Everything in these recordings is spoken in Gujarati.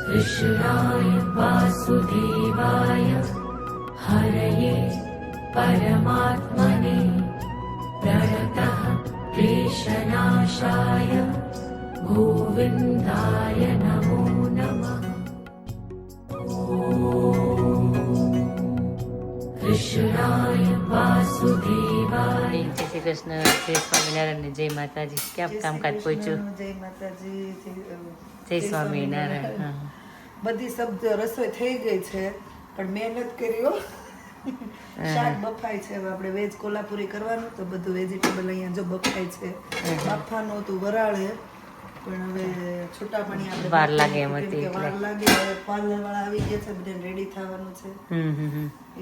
कृष्णाय वासुदेवाय हरये परमात्मने प्रणतः क्लेशनाशाय गोविन्दाय नमो नमः। कृष्णाय वासुदेवाय। જય શ્રી કૃષ્ણ, જય સ્વામિનારાયણ ને જય માતાજી। કેમ કામકાજ પહોંચ્યું? જય માતાજી, જય સ્વામિનારાયણ। હા, બધી શબ્દ રસોઈ થઈ ગઈ છે પણ મહેનત કર્યો શાક બફાય છે। હવે આપણે વેજ કોલ્હાપુરી કરવાનું તો બધું વેજીટેબલ અહીંયા જો બફાય છે। બાફાનું હતું વરાળે પણ હવે છૂટા પાણી આપણે વાર લાગે એમ હતી કે વાર લાગે। પાર્લર વાળા આવી ગયા છે, બધે રેડી થવાનું છે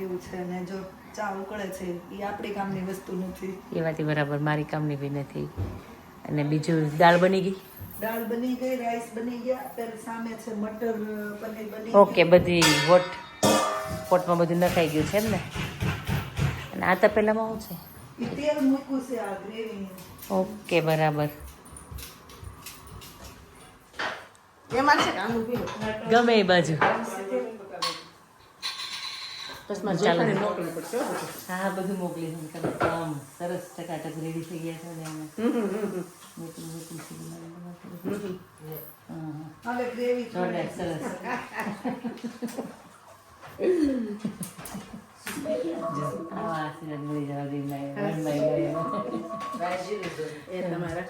એવું છે। ને જો ચા ઉકળે છે એ આપણી કામની વસ્તુ નથી। એ વાત બરાબર, મારી કામની બી નથી। અને બીજું દાળ બની ગઈ? દાળ બની ગઈ, રાઈસ બની ગયા, અત્યારે સામે છે મટર પનીર બની ઓકે, બધી પોટમાં બધું નખાઈ ગયું છે એમ ને? અને આ તો પેલામાં શું છે? ઈ તેલ મૂક્યું છે આ ગ્રેવી। ઓકે, બરાબર। એમાં છે આનું પીવું ગમે એ બાજુ। ચાલો, હા બધું મોકલી દઉં। આમ સરસ ટકાટક રેડી થઈ ગયા છે ને એમને હવે ગ્રેવી જોરદાર, સરસ। આવા આશીર્વાદ મળી જવા દે એ તમારા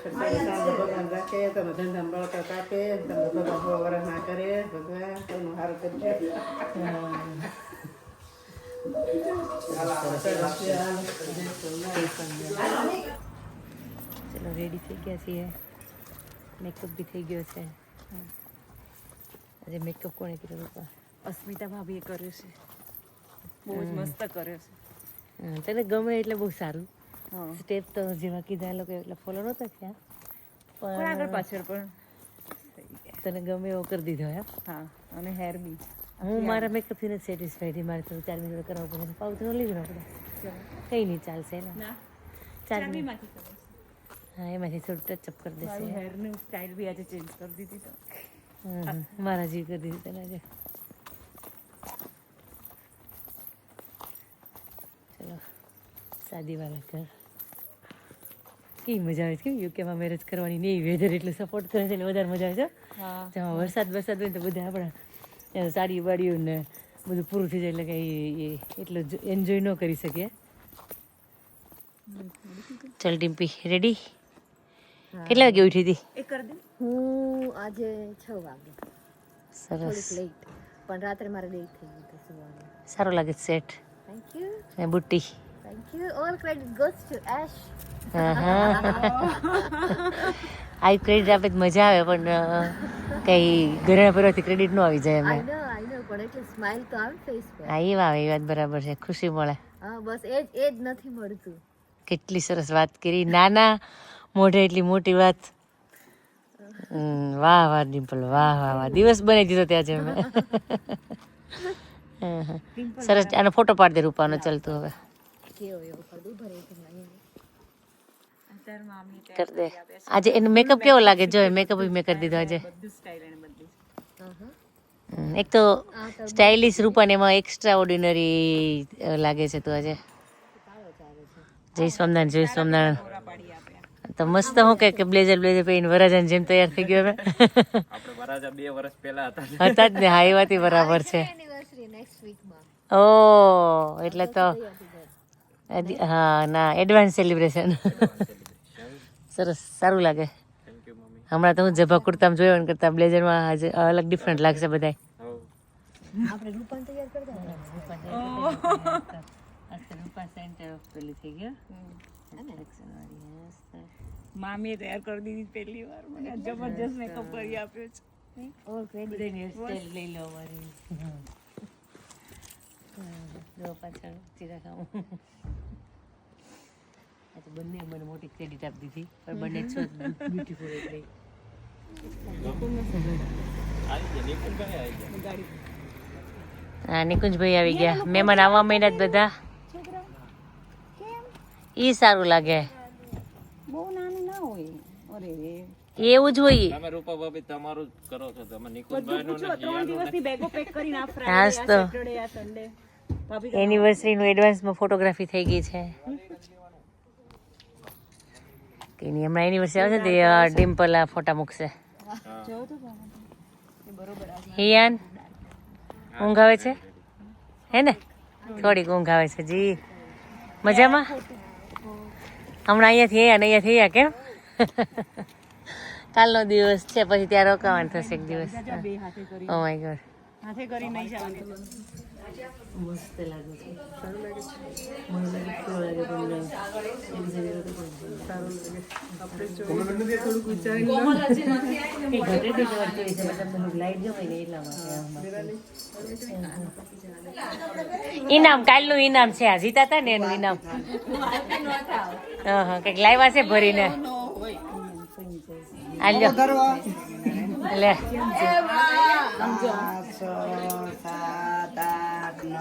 ભગવાન રાખે, તમે ધંધામાં બળતરા કાપે, તમે ભગવાન વરસ ના કરે, ભગવાન તમને સારું કરજે। ચલો, રેડી થઈ ગયા છીએ। મેકઅપ બી થઈ ગયો છે। આજે મેકઅપ કોણે કર્યો હતો? અસ્મિતા ભાભીએ કર્યો છે, બહુ જ મસ્ત કર્યો છે। હા, તને ગમે એટલે બહુ સારું। હા, સ્ટેપ તો જેવા કીધા એ લોકો એટલા ફોલો નહોતા થયા, પણ આગળ પણ પાછળ પણ તને ગમે એવો કરી દીધો એમ? હા, અને હેર બી હું મારા મેકઅપથી નથી સેટિસ્ફાઈડ, મારે થોડું 4 મિનિટ કરવા પડે, પાઉચ ન લીધું આપણે કંઈ નહીં ચાલશે ને? 4 મિનિટ, હા એમાંથી થોડું ટચઅપ કરી દેશે। મારું હેરની સ્ટાઇલ બી આજે ચેન્જ કરી દીધી તો મારા જેવી કરી દીધી તને આજે। ચલો, શાદી વાળા ઘર કેવી મજા આવે છે। કેમ યુકેમાં મેરેજ કરવાની ને એ વેધર એટલું સપોર્ટ કરે છે એટલે વધારે મજા આવે છે। હા, જેમાં વરસાદ હોય ને તો બધા આપણા સાડી વાડીઓ ને બધું પૂરું થઈ જાય એટલે કંઈ એટલું એન્જોય ન કરી શકીએ। ચાલ ડિમ્પી, રેડી? કેટલા વાગે ઉઠી હતી? એ કરી દે। હું આજે 6 વાગે, સરસ, થોડીક લેટ, પણ રાત્રે મારે લેટ થઈ ગયું હતું સુવાનું। સારું લાગે છે સેટ થેન્ક યુ, ને બુટ્ટી? Thank you, all credit goes to Ash. આવી ક્રેડિટ આપે તો મજા આવે, પણ કંઈ ઘરેણા પહેરવાથી ક્રેડિટ ન આવી જાય આઈ એમને। નો પણ એટલે સ્માઈલ તો આવે ફેસ પર। હા, એ વાત બરાબર છે, ખુશી મળે। હા, બસ એ જ નથી મળતું। કેટલી સરસ વાત કરી, નાના મોઢે એટલી મોટી વાત। વાહ વાહ ડિમ્પલ, વાહ વાહ વાહ, દિવસ બનાવી દીધો ત્યાં છે મેં। સરસ, આનો ફોટો પાડી દે રૂપાનો। ચાલતું હવે કેવો એવો કદું ભરે છે મને। અત્યારે મામી કરી દે। આજે એનો મેકઅપ કેવો લાગે? જો મેકઅપ મેં કરી દીધો આજે। બધું સ્ટાઇલ એને બદલી એક તો સ્ટાઇલિશ રૂપાને એમાં એક્સ્ટ્રા ઓર્ડિનરી લાગે છે તું આજે। જય સ્વામિનારાયણ, જય સ્વામિનારાયણ। પૂરા પાડી આપ્યા। તો મસ્ત હું કે બ્લેઝર પહેરીને વરાજાની જેમ તૈયાર થઈ ગયો હવે। આપણે વરાજા 2 વર્ષ પહેલા હતા હતા જ ને? હા, એ વાત બરાબર છે। એનિવર્સરી નેક્સ્ટ વીકમાં, ઓ એટલે તો હા, ના એડવાન્સ સેલિબ્રેશન। સરસ, સારું લાગે। Thank you mummy. હમણાં તો હું જભા કુર્તામાં જોયો કરતા બ્લેઝરમાં આજે અલગ ડિફરન્ટ લાગશે બધાય। આપણે રૂપાન તૈયાર કરી દેવાનું। રૂપા સેન્ટર ઓફ પેલી થઈ ગયો। મામીએ તૈયાર કરી દીધી પહેલી વાર, મને જબરજસ્ત મેકઅપ કરી આપ્યો છે। ઓલ ક્રેડિટ હેરસ્ટાઈલ લઈ લો અમારી। જો પાછળ ચીરા ખાવું। આજે બંને મને મોટી ક્રેડિટ આપી દીધી, પણ બંને છો બ્યુટીફુલ એટલે હા, નિકુંજભાઈ આવી ગયા। મહેમાન આવવા માંડ્યા જ બધા। ઈ સારું લાગે। બહુ નાનું ના હોય, અરે એવું જ હોય. તમે રૂપા ભાભી તમારું જ કરો છો, તમે નિકુંજભાઈનું ને 3 દિવસની બેગો પેક કરીને આ ફ્રાઈડે હાસ આ તો સેટરડે આ સન્ડે ભાભી એનિવર્સરીનું એડવાન્સમાં ફોટોગ્રાફી થઈ ગઈ છે. કે નહીં હમણાં એનિવર્સરી આવશે ને તે ડિમ્પલ આ ફોટા મૂકશે. હિયાન ઊંઘ આવે છે હે ને? થોડીક ઊંઘ આવે છે જી. મજામાં? હમણાં અહીંયાથી અહીંયા કેમ? કાલનો દિવસ છે, પછી ત્યાં રોકાવાનું થશે એક દિવસ. ઓ માય ગોડ, હાથે કરી નહીં જવાનું. મસ્ત લાગે છે. સારું લાગે છે. મને લાગે કેવું લાગે તમને? સારું લાગે. આપણે થોડુંક વિચારી ઇનામ કાલનું ઇનામ છે. આ જીતા હતા ને એનું ઇનામ. હા કઈક લાવ્યા છે ભરીને. આલ્યો લે. 5, 6, 7, 8, 9,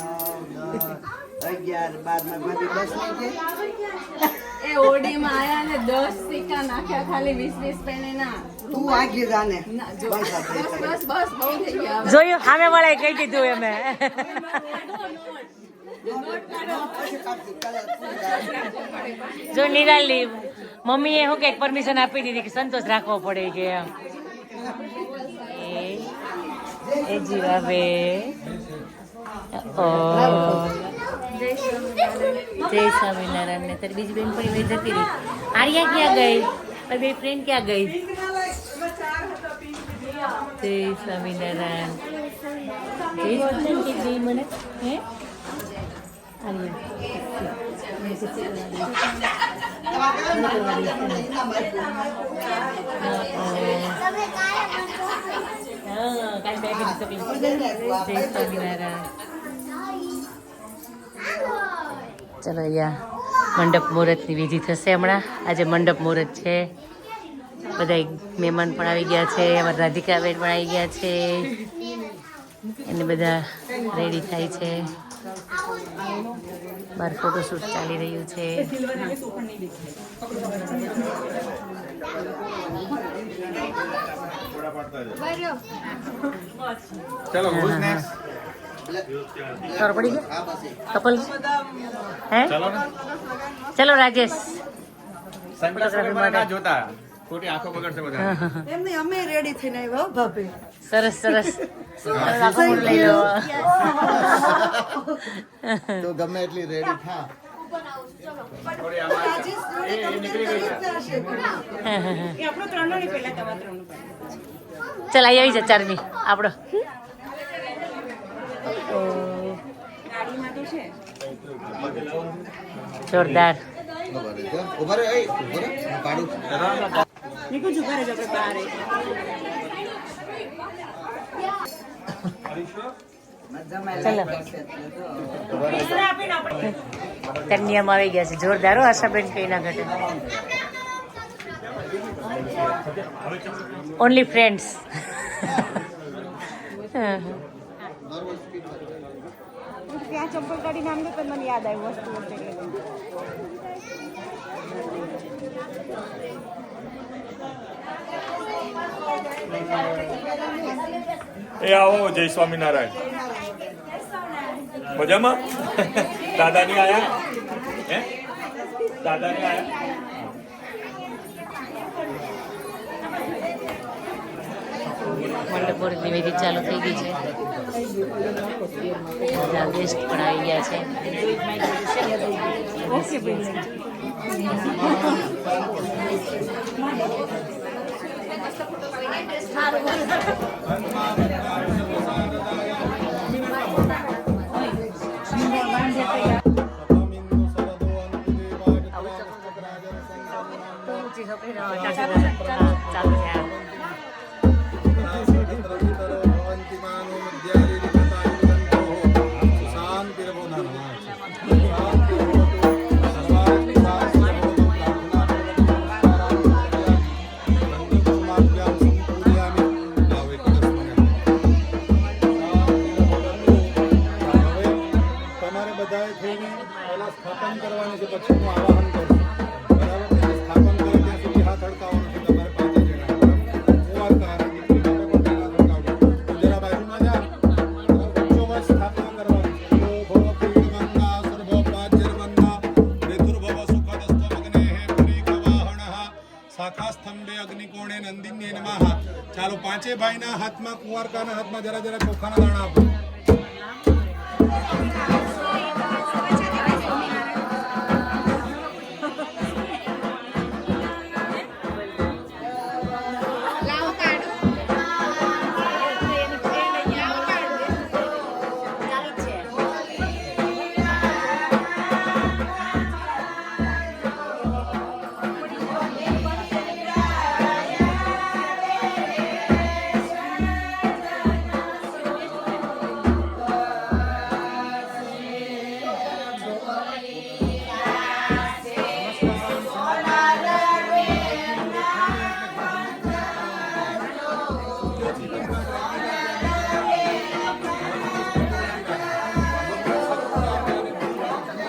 10, 11, 12 ભાભી 10 એ ઓડીમાં આયા ને 10 સિક્કા નાખ્યા ખાલી 20 પેને ના. તું આગી જાને બસ બહુ થઈ ગયા. જોયું સામે વાળાએ કહી દીધું અમે. જો નિરાલી મમ્મીએ શું કઈક પરમિશન આપી દીધી કે સંતોષ રાખવો પડે કે એમ. એ જીવાબે જય સ્વામિનારાયણ ને તારી બીજી બેન પણ વહી જતી રહી. આર્યા ક્યાં ગઈ? તારી બે ફ્રેન્ડ ક્યાં ગઈ? જય સ્વામિનારાયણ. જય સ્વામિનારાયણ ગઈ મને હે ચલો અહીંયા મંડપ મુહૂર્તની વિધિ થશે હમણાં. આજે મંડપ મુહૂર્ત છે. બધા મહેમાન પણ આવી ગયા છે. અમારા રાધિકાબેન પણ આવી ગયા છે. એને બધા રેડી થાય છે. બહાર ફોટોશૂટ ચાલી રહ્યું છે. ચલો who's next? ખબર પડી ગઈ કપલ હે? ચલો ને ચલો રાજેશ. સનગ્લાસ વગર ના જોતા, ખોટી આંખો બગડશે બધા. એમને અમે રેડી થઈને આવ્યા હો ભાભી. સરસ સરસ. લઈ લો. તો ગમે એટલી રેડી થા. થોડી આમાં એ નીકળી ગઈ છે. એ આપણો 3 ની પહેલા તમારા 3 નું પહેલા. ચલ આવી જા ચારમી આપણો. ગાડીમાં તો છે. જોરદાર. ઉભા રે, પાડું. નીકળ જુગારે જ આપણે બહાર કન્યામાં આવી ગયા છે. જોરદાર હો આશાબેન, કઈ ના ઘટે. Only friends. ત્યાં ચંપલ કાઢીને આમ તો મને યાદ આવ્યું વસ્તુ એ આવો જય સ્વામિનારાયણ. મજામાં? દાદાની આયા હે? દાદાની આયા? મંડપોરની વિધિ ચાલુ થઈ ગઈ છે. બધા ગેસ્ટ પણ આવી ગયા છે. ચાલુ છે. સ્થાપન કરવાની છે, પછી હું આવાહન કરું. બરાબર? સ્થાપન કરે ત્યાં સુધી હાથ અડકાવવાનું છે તમારે 5 જણા. ચાલો પાંચે ભાઈના હાથમાં કુંવારકાના હાથમાં જરા જરા ચોખાના દાણા આપો.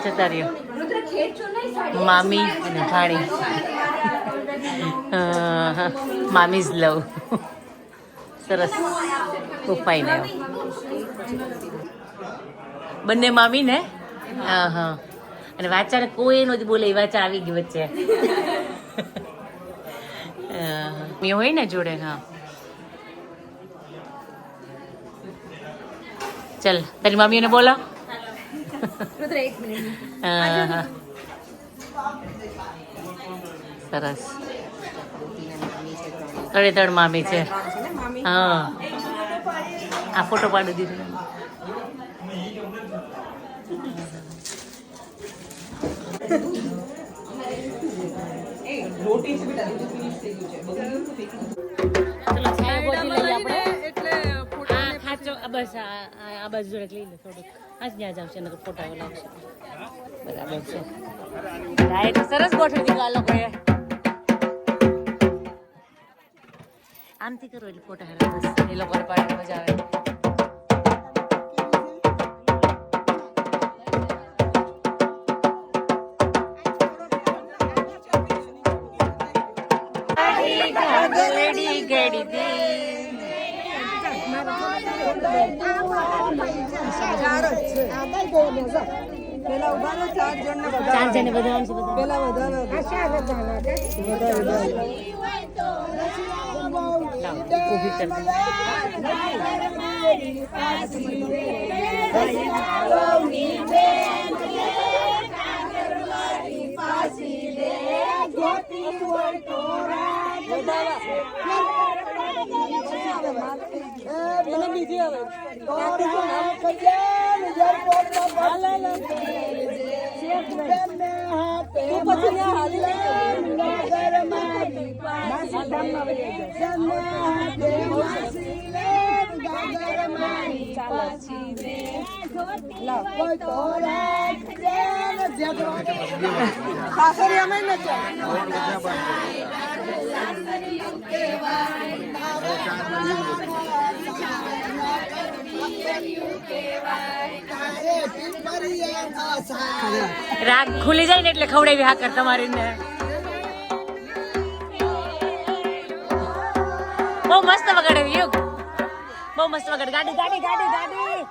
જતા રહ્યો મામી અને ભાણી. મામીઝ લવ સરસ ઉપાઈને બંને મામી ને. હા હા અને વાચાને કોઈ નહોતી બોલે, વાચા આવી ગઈ વચ્ચે. મેં હોય ને જોડે. હા ચલ તારી મામીઓને બોલાવ. સરસ તળે તળ મામી છે. હા આ ફોટો પાડી દીધો. બસ આ બાજુ જોડે લઈ લે થોડુંક. આજ ત્યાં જ આવશે ને તો ફોટા લાવશે. બરાબર છે. ડાયટ સરસ ગોઠવી દીધું આ લોકોએ. આમથી કરો એટલે ફોટા હારા બસ એ લોકોને પાડે મજા આવે. ચાર જણ બધા રાગ ખુલી જાય ને એટલે ખવડાવી હાકર તમારી ને. બહુ મસ્ત વગાડે યુગ, બહુ મસ્ત વગાડે. ગાડી ગાડી ગાડી ગાડી.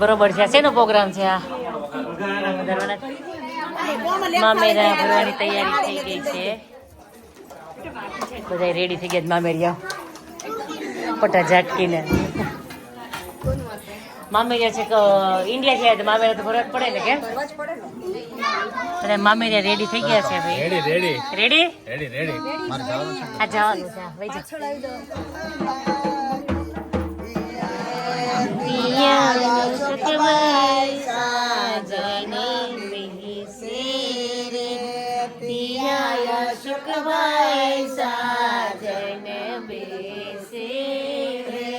બરોબર છે. શેનો પ્રોગ્રામ છે આ? મામેરા ભરવાની તૈયારી થઈ ગઈ છે. બધા રેડી થઈ ગયા મામેરિયા પટા ઝાટકીને. મામેરિયા છે કે ઇન્ડિયા છે તો મામેરિયા તો ફરક પડે ને કેમ? અને મામેરિયા રેડી થઈ ગયા છે ભાઈ. રેડી રેડી રેડી રેડી આ જવાનું છે. વઈ જા. પિયા સુખમય સાજને બેસે રે પિયા સુખમય સાજને બેસે રે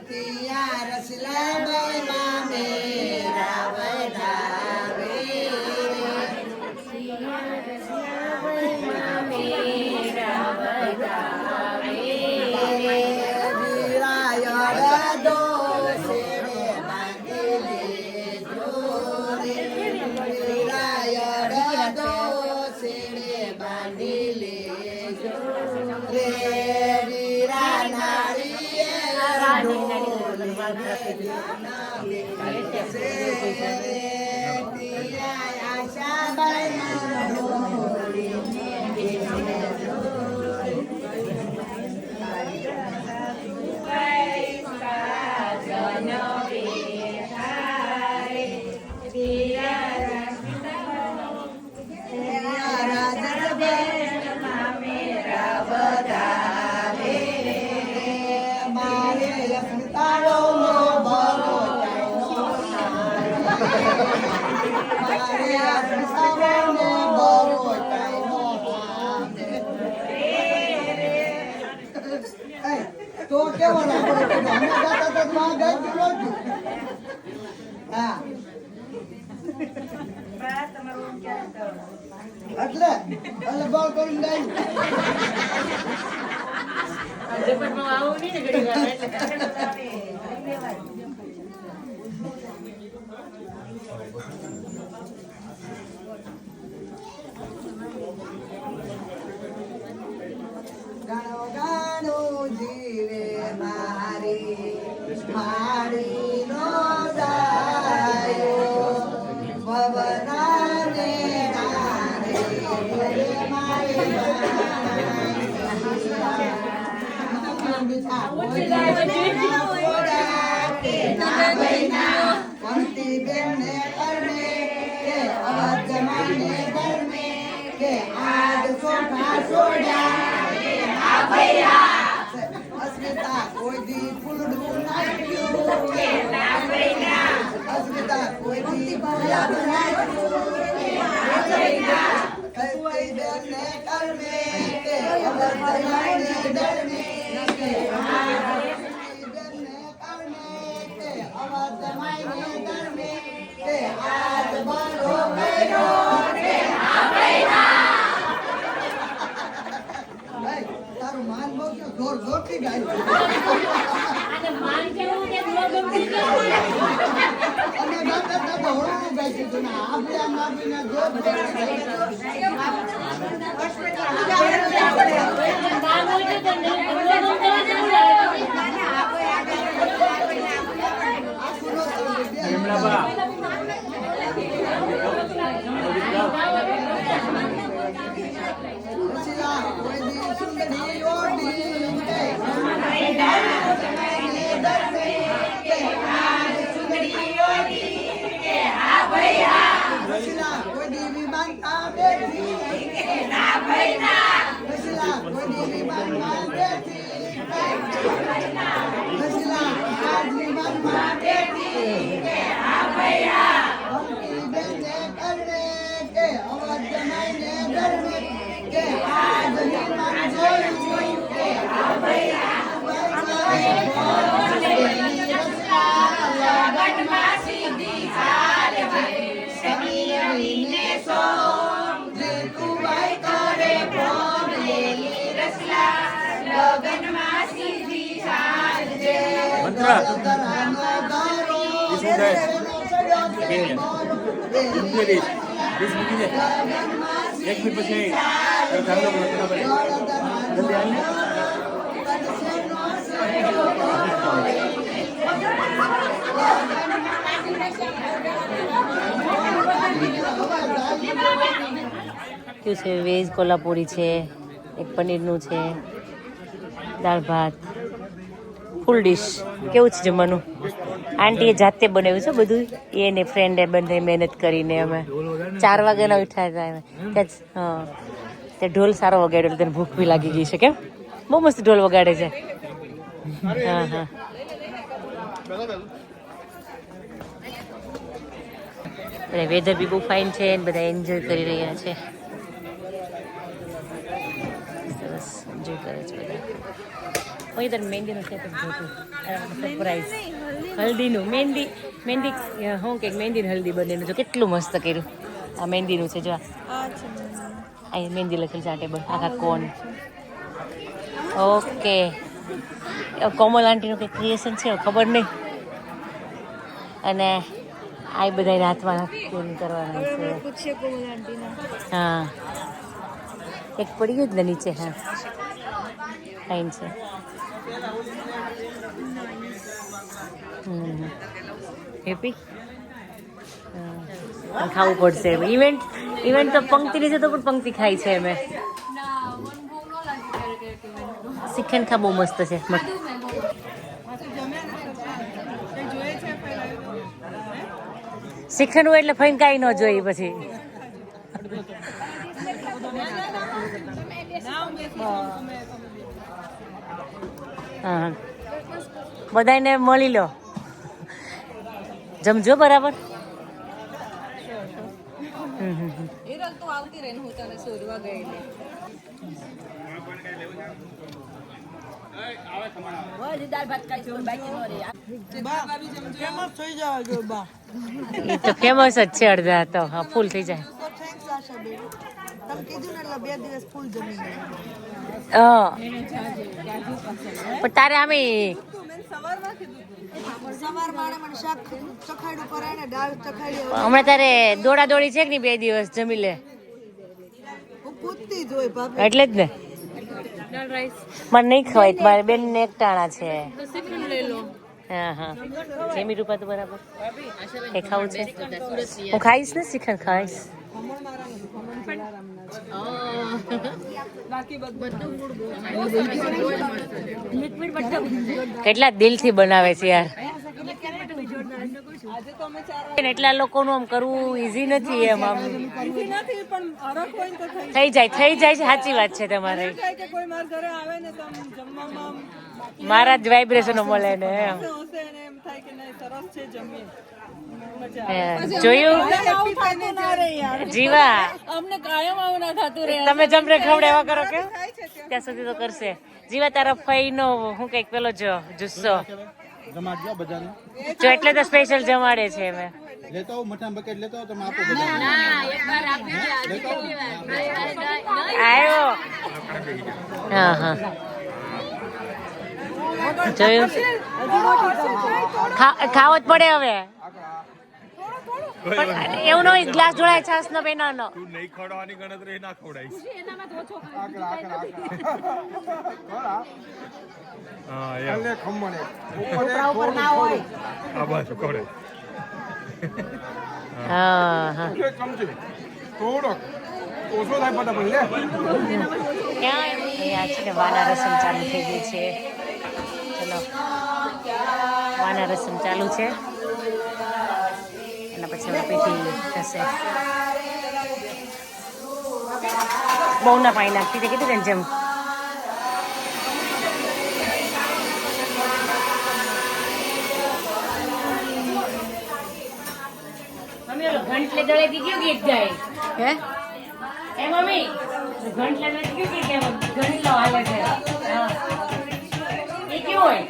પિયા રસલા બૈમા મેરા વધાવે પિયા રસલા બૈમા મેરા વધાવે વીરાય દો તો કેવો એટલે બળ કરીને આવું નહીં ને ઘડી વાર ગાણો ગાણો જીવે મારી મારી નો જાયો ભવનાને ગારે પંક્તિ બેને કરને કે અવાજ જમાને કરને કે આજ સોઠા સોડા અસ્મિતા કોઈ દી ફૂલડું નાખ્યું કે ના ભૈયા અસ્મિતા કોઈ દી ફૂલડું નાખ્યું કે ના ભૈયા કઈ બેને કરને કે અવર જમાને ડરને કે બેને કરને કે અવર જમાને ડરને કે આજ બરો કર્યો કે ના ભૈયા તારું માન બહુ જોર જોરથી ગાય અને માન કેવું કે જોર જોરથી ગાય અને ગાતા ગાતા હોળું ગાય છે તો આપણે આ માગીને જોર જોરથી ગાય માન હોય તો તને બોલવાનું કરવા જેવું લાગે આ સુનો વિમલાબા વેજ કોલ્હાપુરી છે, એક પનીરનું છે, દાળ ભાત, ફૂલ ડીશ. કેવું છે જમવાનું? આંટીએ જાતે બનાવ્યું છે બધું, એને ફ્રેન્ડે બંને મહેનત કરીને. અમે 4 વાગ્યાના ઉઠ્યા હતા અમે ત્યાં. હા, તે ઢોલ સારો વગાડ્યો, તેને ભૂખ બી લાગી ગઈ છે. કેમ બહુ મસ્ત ઢોલ વગાડે છે. હા હા, વેધર બી બહુ ફાઇન છે, બધા એન્જોય કરી રહ્યા છે. સરસ એન્જોય કરે છે બધા. હું તને મહેંદીનું સેટઅપ જોતું, સરપ્રાઈઝ. હલ્દીનું મહેંદી હું કે મહેંદીનું હલ્દી બનેલું છે, કેટલું મસ્ત કર્યું. આ મહેંદીનું છે, જો અહીં મહેંદી લખેલી છે આ ટેબલ, આખા કોન. ઓકે, કોમલ આંટીનું કંઈક ક્રિએશન છે, ખબર નહીં. અને આ બધા હાથમાં કરવાના છે. હા, એક પડી ગયું જ ને નીચે. હા, ફાઇન છે. હેપી. ખાવું પડશે. ઇવેન્ટ તો પંક્તિની છે, તો પણ પંક્તિ ખાઈ છે અમે. શ્રીખંડ ખા બહુ મસ્ત છે. શ્રીખંડ હોય એટલે ફઈને કાંઈ ન જોઈએ પછી. હા, બધાને મળી લો, જમજો બરાબર. એ તો ફેમસ જ છે અડધા તો. હા, ફૂલ થઈ જાય. પણ તારે આમે હમણાં તારે દોડા દોડી છે કે નહીં? 2 દિવસ જમી લે એટલે જ ને. મને નહીં ખવાય, મારે બેન ને એક ટાણા છે. હા હા, જેમી રૂપા તો બરાબર. એ ખાવું છે, હું ખાઈશ ને. શ્રીખંડ ખાઈશ. કેટલા દિલથી બનાવે છે યાર. એટલા લોકોનું આમ કરવું ઈઝી નથી. એમ આમ થઈ જાય છે. સાચી વાત છે તમારી. મારા જ વાઇબ્રેશનો મળે ને એમ. જોયું જીવા? તમે જમરે ખવડાવવા કરો કે ત્યાં સુધી તો કરશે. જીવા, તારા ફઈનો હું કઈક પેલો જો જુસ્સો જો, એટલે તો સ્પેશિયલ જમાડે છે. અમે લેતો આવો, મઠા બકેટ લેતો આવો, તમે આપો. આવ્યો. હા હા, જોયું? ખાવો જ પડે હવે. એવું ન હોય ગ્લાસ જોડાય છાસ નો બેનો. તું નહીં ખવડાવવાની ગણતરી ના ખવડાવીશ. હા યાર, ખમણે આ બાજુ ખવડે. હા હા, થોડોક ઓછો થાય ફટાફટ લે. આ છે ને વાના રસમ ચાલુ થઈ ગઈ છે. ચલો, વાના રસમ ચાલુ છે. એના પછી હવે પેટી થશે. બહુ ના પાણી નાખતી કીધું ને જેમ. મમ્મી ઘંટલે દળે કયું ગીત ગાય? હે મમ્મી, ઘંટલે દળે કયું ગીત ગાય? ઘંટલો હાલે છે. હા, એ કેવું હોય?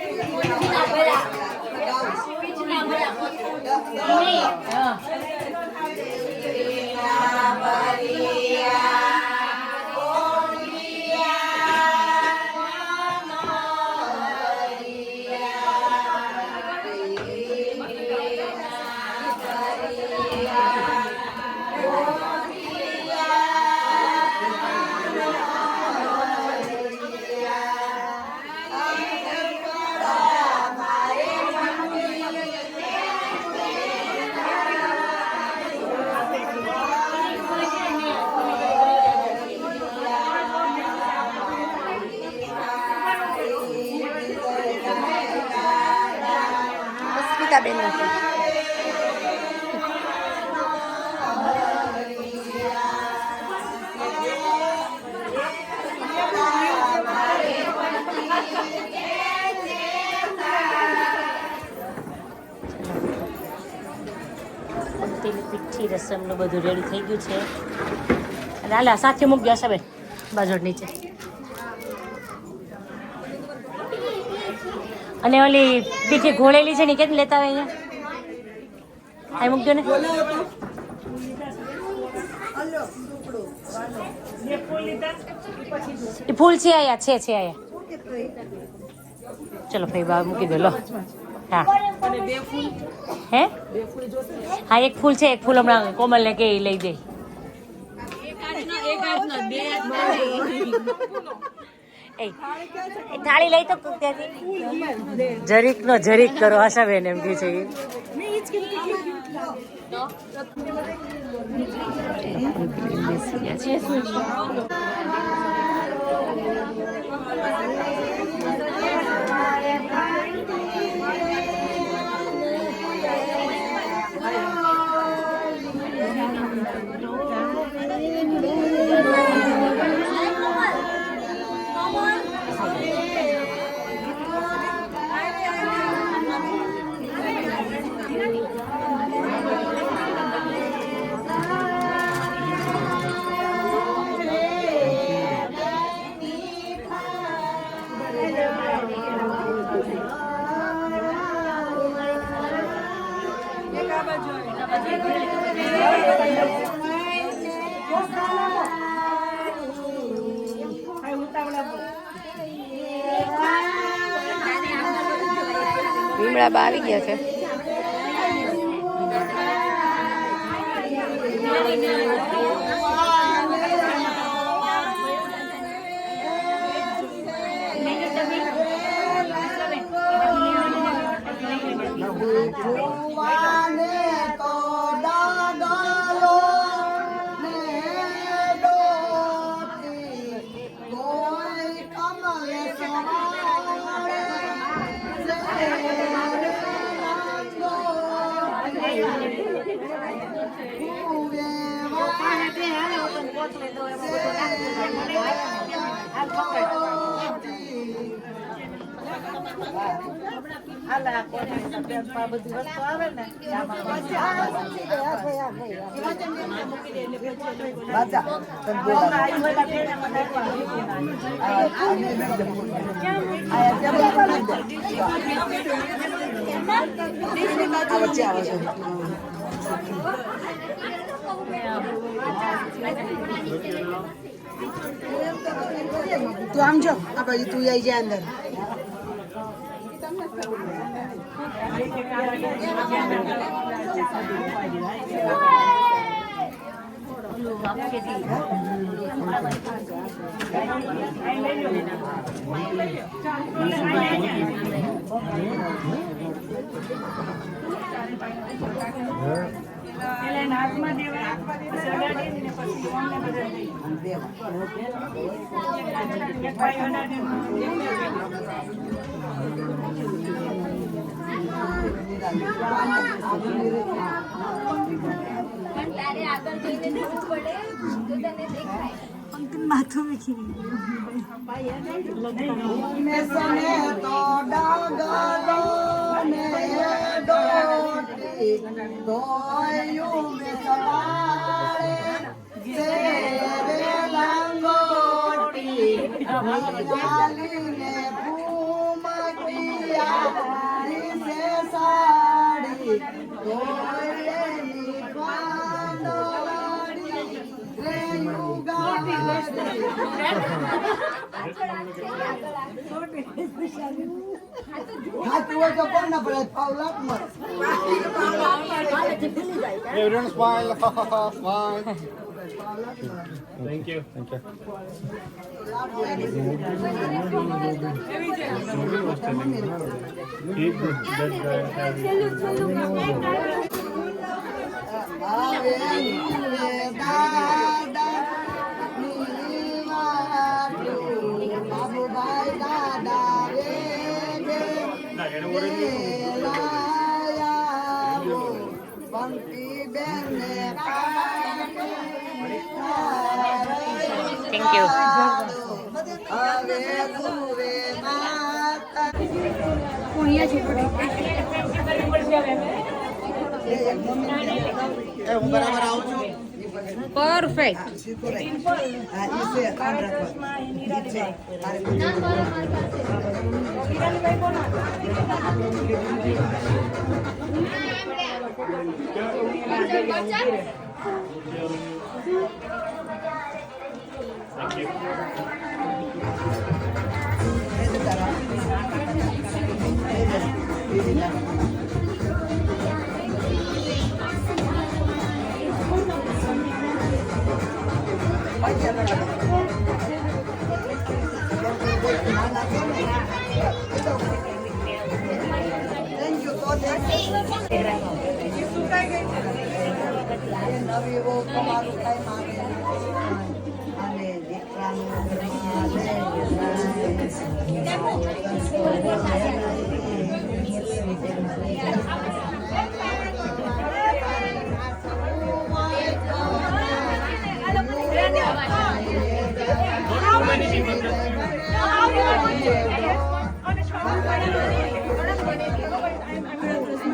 નીતાબેન પીઠી રસમનું બધું રેડી થઈ ગયું છે અને હાલા સાથે મૂકી જશે બેન બાજોડ નીચે અને ઓલી પીઠી ઘોળેલી છે ને કેમ લેતા આવે અહીંયા આ મૂકજો ને એ ફૂલ છે આયા છે આયા ચલો ભાઈ બા મૂકી દો લો હા હે હા એક ફૂલ છે એક ફૂલ હમણાં કોમલને કે લઈ દે થાળી લઈ તો ત્યાંથી જરીક નો જરીક કરો આશાબેન એમ કે છે ભીમડા બા આવી ગયા છે તું આમ જો આ બાજુ તું આવી જાય અંદર હાથમાં દેવા ચડાડીને પછી તારે આગળ જઈને જવું પડે તો તને દેખાય માથું Everyone smile. Smile. Thank you. Keep that guy thank you. Perfect.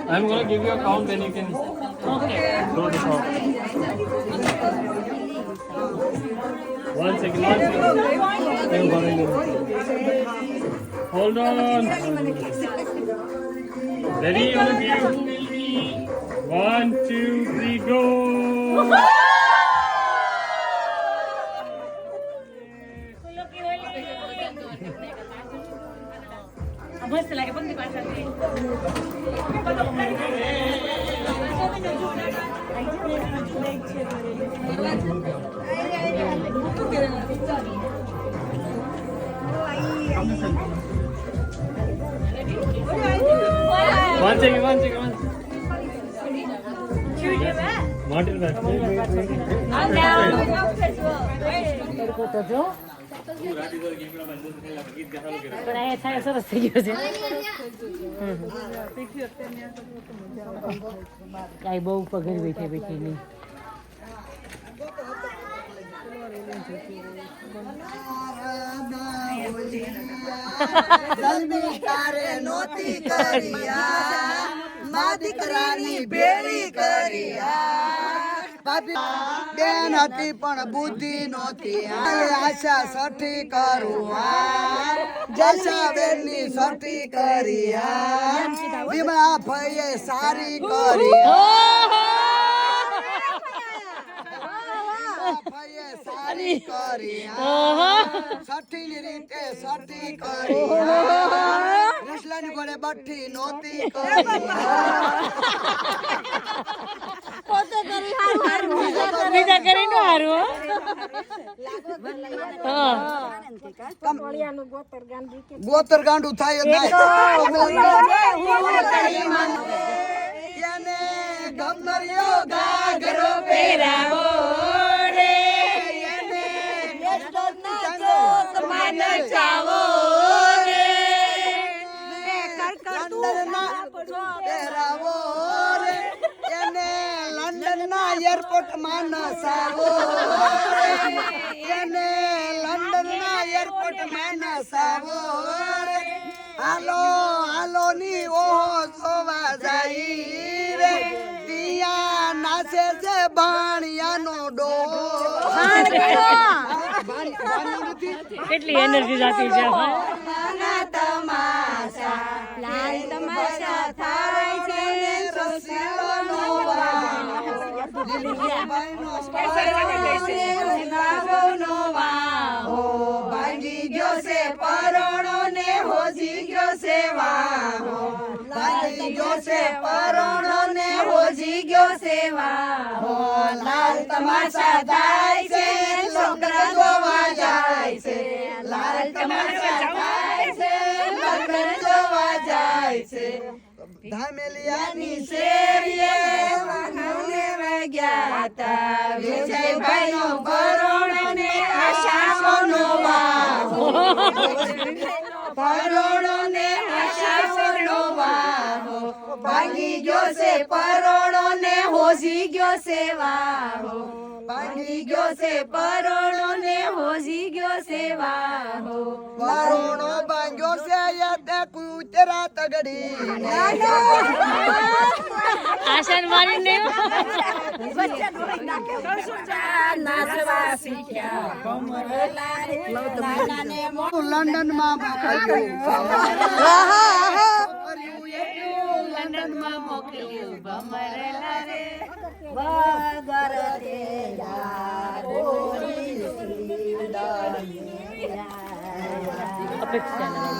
I'm gonna give you a count, then you can go to shop. 1 second. I'm going. Hold on. Ready, all of you? 1, 2, 3, go! મસ્ત લાગે પંક્તિ પાછળ. One second. Not in that. પણ અહીંયા છાયો સરસ થઈ ગયો છે. કાંઈ બહુ પગર બેઠી નહીં. નોતી કર્યા મા દીકરાની ભેળી કર્યા બેન હતી પણ બુદ્ધિ નહોતી આશા સઠી કરું જશા બેનની સઠી કરી વિમળા ભાઈએ સારી કરી સારી કરી સઠી ની રીતે સઠી કરી રસલાની ઘોડે બઠ્ઠી નહોતી કરી બીજા કરી નો હારું. ગોતર ગાંડું થાય એને ગમરિયો ગાગરો પહેરાવો રે એને માન ચાવો રે પહેરાવો રે એને લંડન ના એરપોર્ટ માં નસાવો એને લંડન ના એરપોર્ટ માં નસાવો રે હાલો ની ઓહો જોવા જાય રે પિયા નાચે છે બાણિયાનો ડો. કેટલી એનર્જી જાતી છે. તમાશા લાલ તમાશા થાય છે રસીલાનો વાહો ભાંગી ગયો છે પરોણો ને હોજી ગયો છે વાહો ભાંગી ગયો છે પરોણો ને હોજી ગયો છે વાહો લાલ તમાશા થાય છે છોકરા જોવા જાય છે લાલ તમાશા થાય છે લગ્ન જોવા જાય છે ધામેલિયાની શેરીએ વાહને વાગ્યા હતા વિજયભાઈનો પરોણો ને આશાઓનો વાહો પરોણો ને આશાવનો વાહો ભાંગી ગયો છે પરોણો ને હોજી ગયો છે વાહો ભાંગી ગયો છે પરોણો ને હોજી ગયો છે વાહો પરોણો ભાંગ્યો છે યતે કૂતરા તગડી આશાન મારી ને નાચવા શીખ્યા કમરલા રે નાનાને લંડન માં લંડન માં મોકલ્યું ભમરલા રે બગર તે યારોરી અપેક્ષા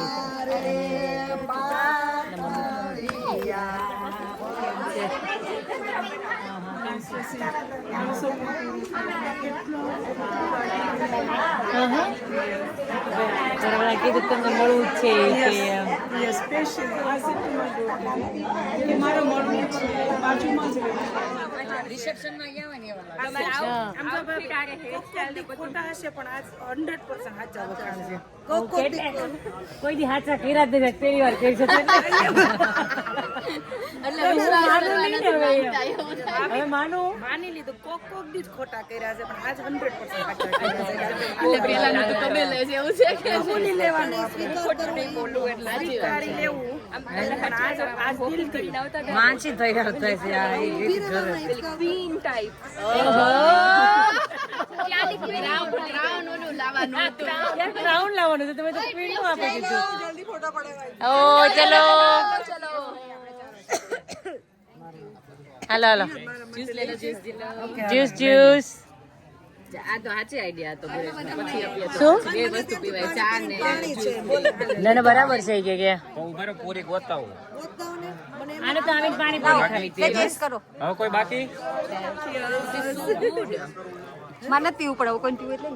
કીધું તમને મળવું જ છે કોઈ દી હાચા કર્યા જ નથી પહેલી વાર કરી શકે હવે માનું માની લીધું કોક દી જ ખોટા કર્યા છે પણ આજ 100% સાચા એટલે પેલાનું તો તમે લે છે એવું છે કે બોલી લેવાનું ખોટું નહીં બોલવું એટલે સ્વીકારી લેવું પણ આજ દિલ થી માનસી થઈ ગયો છે આ ક્વીન ટાઈપ ક્રાઉન લાવવાનું તમે તો ક્વીન નું આપી દીધું ઓ ચલો હાલો હાલો જ્યુસ જ્યુસ આ તો સાચી આઈડિયા હતો પછી શું બે વસ્તુ પીવાય ચા ને ના બરાબર છે કે ઉભેરો પૂરી ગોતતા હું આને તો આવીને પાણી ખાવી ટેસ્ટ કરો હવે કોઈ બાકી મારે નથી પીવું પડે કોઈ પીવું એટલે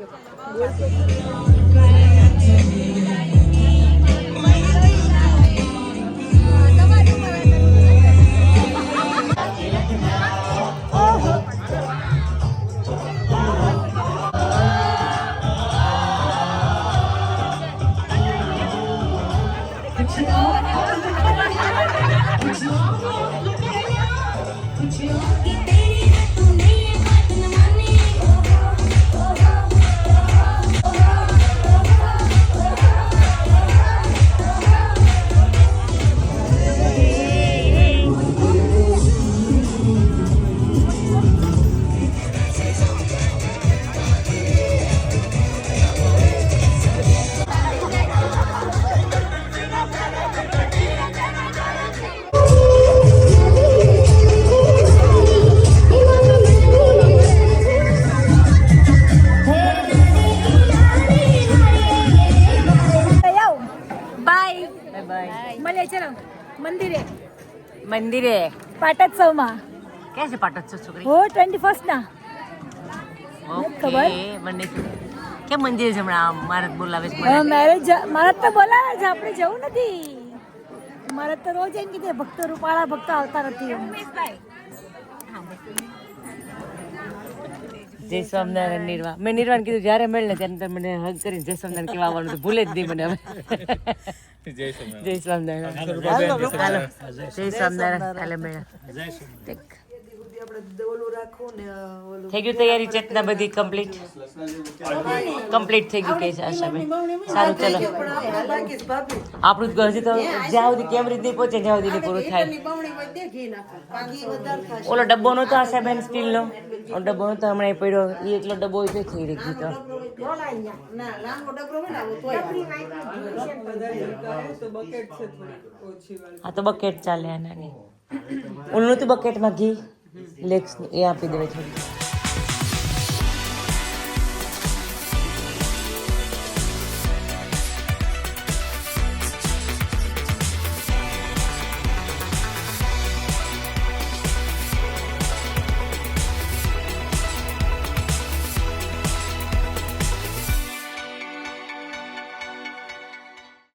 મંદિરે પાટોત્સવમાં ક્યાં છે પાટોત્સવ છોકરી હો 21 ના ઓકે મને કેમ મંદિરે છે હમણાં મારે બોલાવે છે મેરેજ મારા તો બોલાવે છે આપણે જવું નથી મારે તો રોજ એમ કીધે ભક્તો રૂપાળા ભક્તો આવતા નથી જય સ્વામિનારાયણ નિર્વા મેં નિર્વાણ કીધું જ્યારે મળે ત્યારે તમે મને હગ કરીને જય સ્વામિનારાયણ કેવા આવવાનું તો ભૂલે જ નહીં મને હવે જય સ્વામિનારાયણ જય સ્વામિનારાયણ કાલે મેળા થઈ ગયું તૈયારી ચેતના બધી કમ્પ્લીટ થઈ ગયું કે છે આશાબેન સારું ચલો આપણું હજી તો જ્યાં સુધી કેમ રીતે પહોંચે જ્યાં સુધી પૂરું થાય ઓલો ડબ્બો નતો આશાબેન સ્ટીલનો ડબ્બો નતો હમણાં પડ્યો એ એટલો ડબ્બો થઈ રહી ગયો તો હા તો બકેટ ચાલે આ નાની ઓલું નતું બકેટમાં ઘી લેક્સ એ આપી દેવાય થોડી